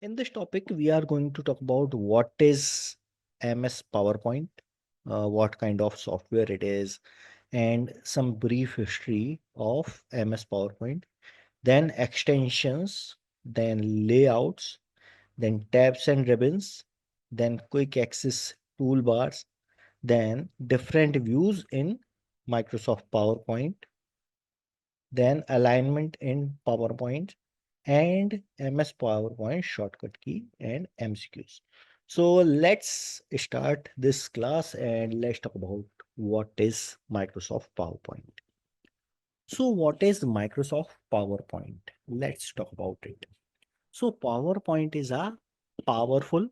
In this topic, we are going to talk about what is MS PowerPoint, what kind of software it is, and some brief history of MS PowerPoint, then extensions, then layouts, then tabs and ribbons, then quick access toolbars, then different views in Microsoft PowerPoint, then alignment in PowerPoint, and MS PowerPoint shortcut key and MCQs. So let's start this class and let's talk about what is Microsoft PowerPoint. So what is Microsoft PowerPoint? Let's talk about it. So PowerPoint is a powerful,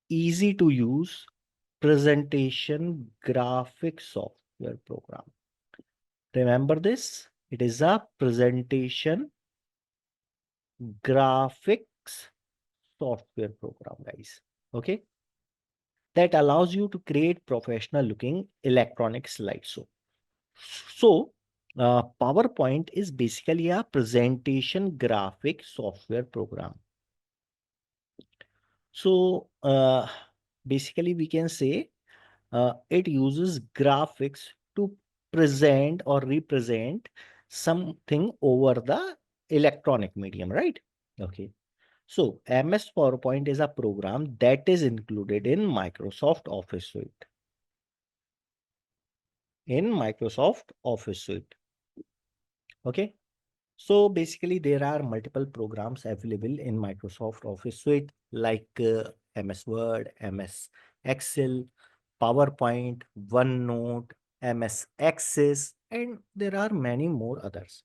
easy to use presentation graphic software program. Remember this, it is a presentation graphics software program, guys. Okay, that allows you to create professional looking electronic slideshow. So PowerPoint is basically a presentation graphic software program. So basically we can say it uses graphics to present or represent something over the electronic medium, right? Okay. So MS PowerPoint is a program that is included in Microsoft Office Suite. In Microsoft Office Suite. Okay. So basically there are multiple programs available in Microsoft Office Suite like MS Word, MS Excel, PowerPoint, OneNote, MS Access, and there are many more others.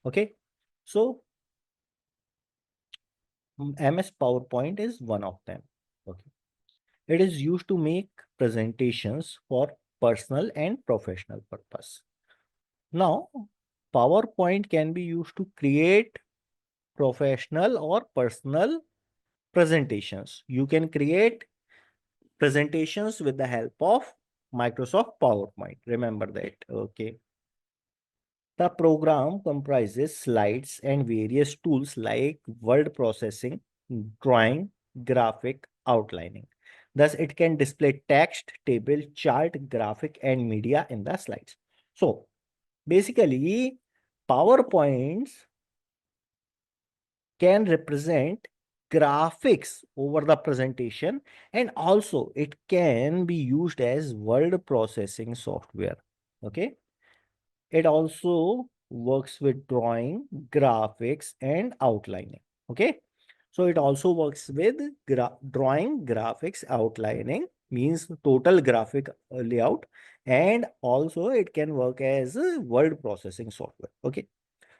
Okay. So MS PowerPoint is one of them. Okay. It is used to make presentations for personal and professional purpose. Now, PowerPoint can be used to create professional or personal presentations. You can create presentations with the help of Microsoft PowerPoint. Remember that. Okay. The program comprises slides and various tools like word processing, drawing, graphic, outlining. Thus, it can display text, table, chart, graphic, and media in the slides. So, basically, PowerPoints can represent graphics over the presentation, and also it can be used as word processing software. Okay. It also works with drawing, graphics, and outlining. Okay. So it also works with drawing, graphics, outlining, means total graphic layout, and also it can work as a word processing software. Okay.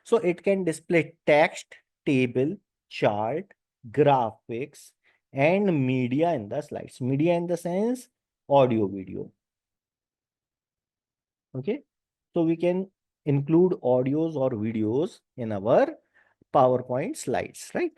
So it can display text, table, chart, graphics, and media in the slides. Media in the sense audio, video. Okay. So we can include audios or videos in our PowerPoint slides, right?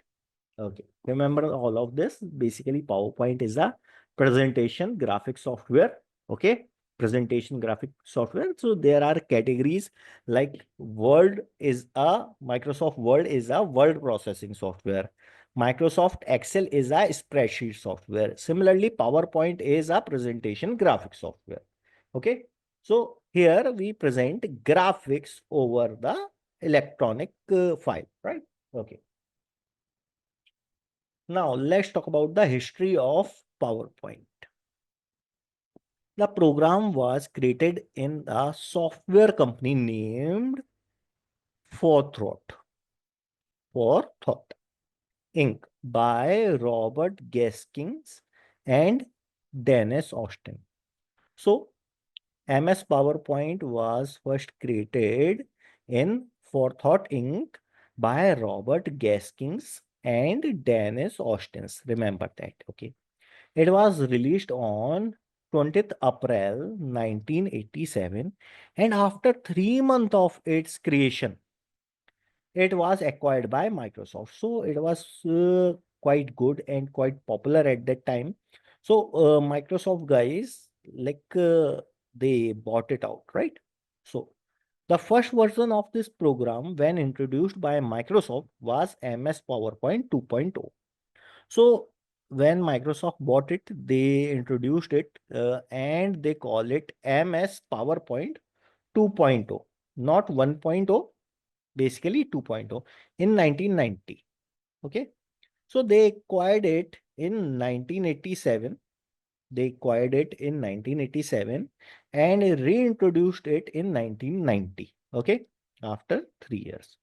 Okay. Remember all of this. Basically, PowerPoint is a presentation graphic software. Okay. Presentation graphic software. So there are categories like Microsoft Word is a word processing software. Microsoft Excel is a spreadsheet software. Similarly, PowerPoint is a presentation graphic software. Okay. So here we present graphics over the electronic file, right? Okay. Now let's talk about the history of PowerPoint. The program was created in a software company named Forethought, Forethought Inc. by Robert Gaskins and Dennis Austin. So MS PowerPoint was first created in Forethought Inc. by Robert Gaskins and Dennis Austin. Remember that, okay? It was released on 20th April 1987, and after 3 months of its creation, it was acquired by Microsoft. So it was quite good and quite popular at that time. So Microsoft guys, like they bought it out, right? So the first version of this program when introduced by Microsoft was MS PowerPoint 2.0. So when Microsoft bought it, they introduced it and they call it MS PowerPoint 2.0, not 1.0, basically 2.0 in 1990. Okay. So they acquired it in 1987. They acquired it in 1987 and reintroduced it in 1990. Okay. After 3 years.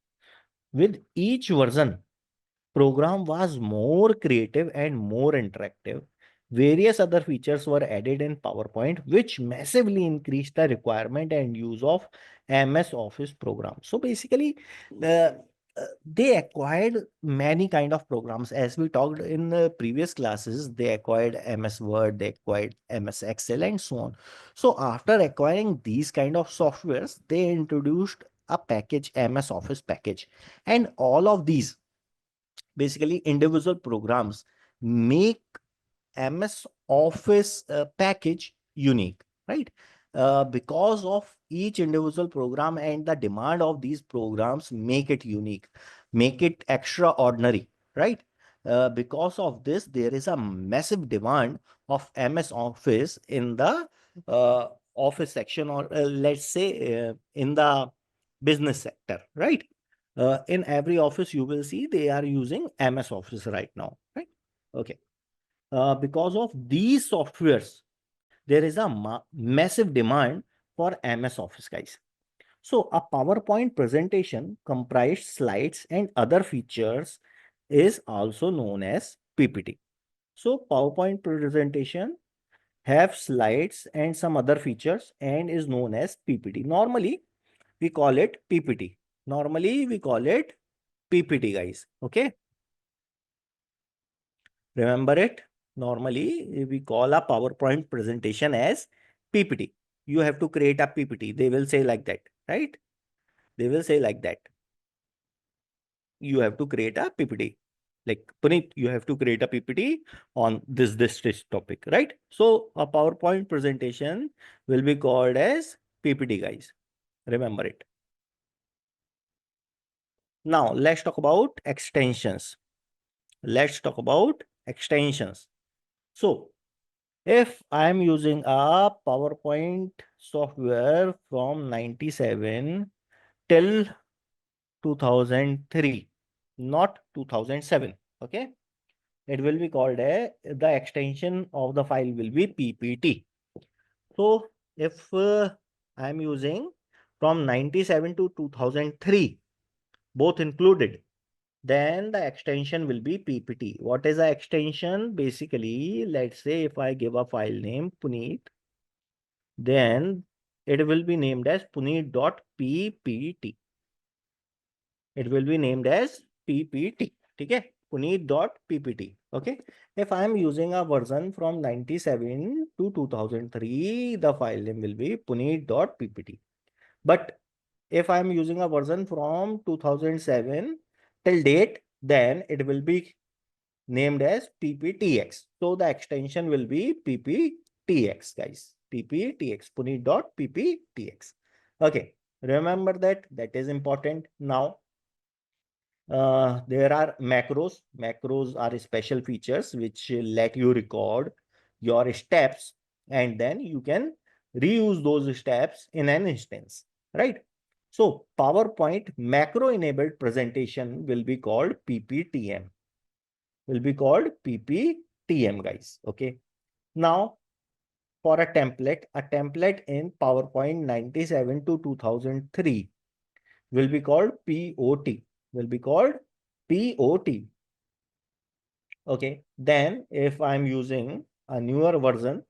With each version, program was more creative and more interactive. Various other features were added in PowerPoint, which massively increased the requirement and use of MS Office program. So basically, uh, they acquired many kind of programs. As we talked in the previous classes, they acquired MS Word, they acquired MS Excel, and so on. So after acquiring these kind of softwares, they introduced a package, MS Office package, and all of these basically individual programs make MS Office package unique, right? Because of each individual program and the demand of these programs make it unique, make it extraordinary, right? Because of this, there is a massive demand of MS Office in the uh, office section, or let's say in the business sector, right? In every office, you will see they are using MS Office right now, right? Okay. Because of these softwares, there is a massive demand for MS Office, guys. So a PowerPoint presentation comprised slides and other features is also known as PPT. So PowerPoint presentation have slides and some other features and is known as PPT. Normally, we call it PPT. Normally, we call it PPT, guys. Okay. Remember it? Normally, we call a PowerPoint presentation as PPT. You have to create a PPT. They will say like that, right? They will say like that. You have to create a PPT. Like Puneet, you have to create a PPT on this topic, right? So a PowerPoint presentation will be called as PPT, guys. Remember it. Now let's talk about extensions. Let's talk about extensions. So if I'm using a PowerPoint software from 97 till 2003, not 2007, okay? It will be called the extension of the file will be PPT. So if I'm using from 97 to 2003, both included, then the extension will be PPT. What is the extension? Basically, let's say if I give a file name Puneet, then it will be named as puneet.ppt. It will be named as PPT. Okay, puneet.ppt. Okay, if I am using a version from 97 to 2003, the file name will be puneet.ppt. But if I am using a version from 2007 till date, then it will be named as PPTX. So the extension will be PPTX, guys. PPTX, puneet.pptx. Okay, remember that. That is important. Now, there are macros. Macros are special features which let you record your steps and then you can reuse those steps in an instance, right? So PowerPoint macro enabled presentation will be called PPTM, guys. Okay. Now, for a template in PowerPoint 97 to 2003 will be called POT, will be called POT. Okay. Then if I'm using a newer version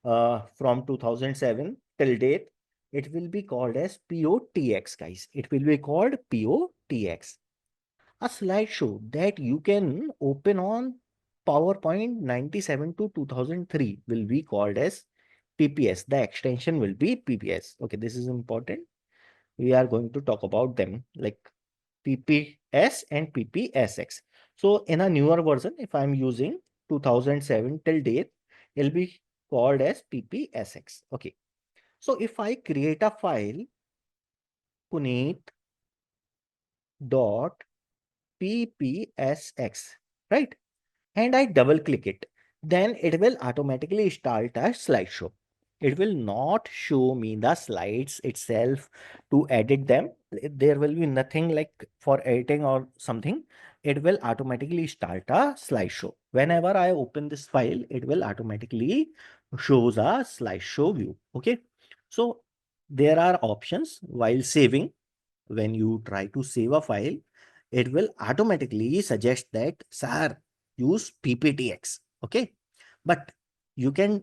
from 2007 till date, it will be called as POTX, guys. It will be called POTX. A slideshow that you can open on PowerPoint 97 to 2003 will be called as PPS. The extension will be PPS. Okay, this is important. We are going to talk about them like PPS and PPSX. So in a newer version, if I'm using 2007 till date, it'll be called as PPSX. Okay. So if I create a file, Puneet dot PPSX, right? and I double click it, then it will automatically start a slideshow. It will not show me the slides itself to edit them. There will be nothing like for editing or something. It will automatically start a slideshow. Whenever I open this file, it will automatically shows a slideshow view. Okay. So there are options while saving. When you try to save a file, it will automatically suggest that, sir, use PPTX. Okay. But you can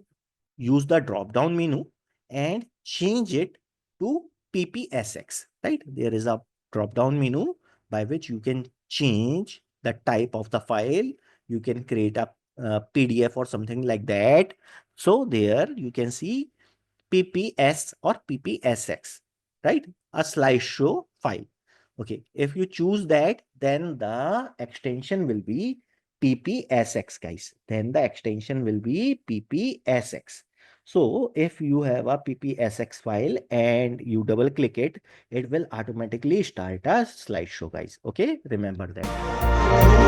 use the drop down menu and change it to PPSX, right? There is a drop down menu by which you can change the type of the file. You can create a PDF or something like that. So there you can see PPS or PPSX, right? A slideshow file. Okay, if you choose that, then the extension will be PPSX, guys. Then the extension will be PPSX. So if you have a PPSX file and you double click it, it will automatically start a slideshow, guys. Okay, remember that.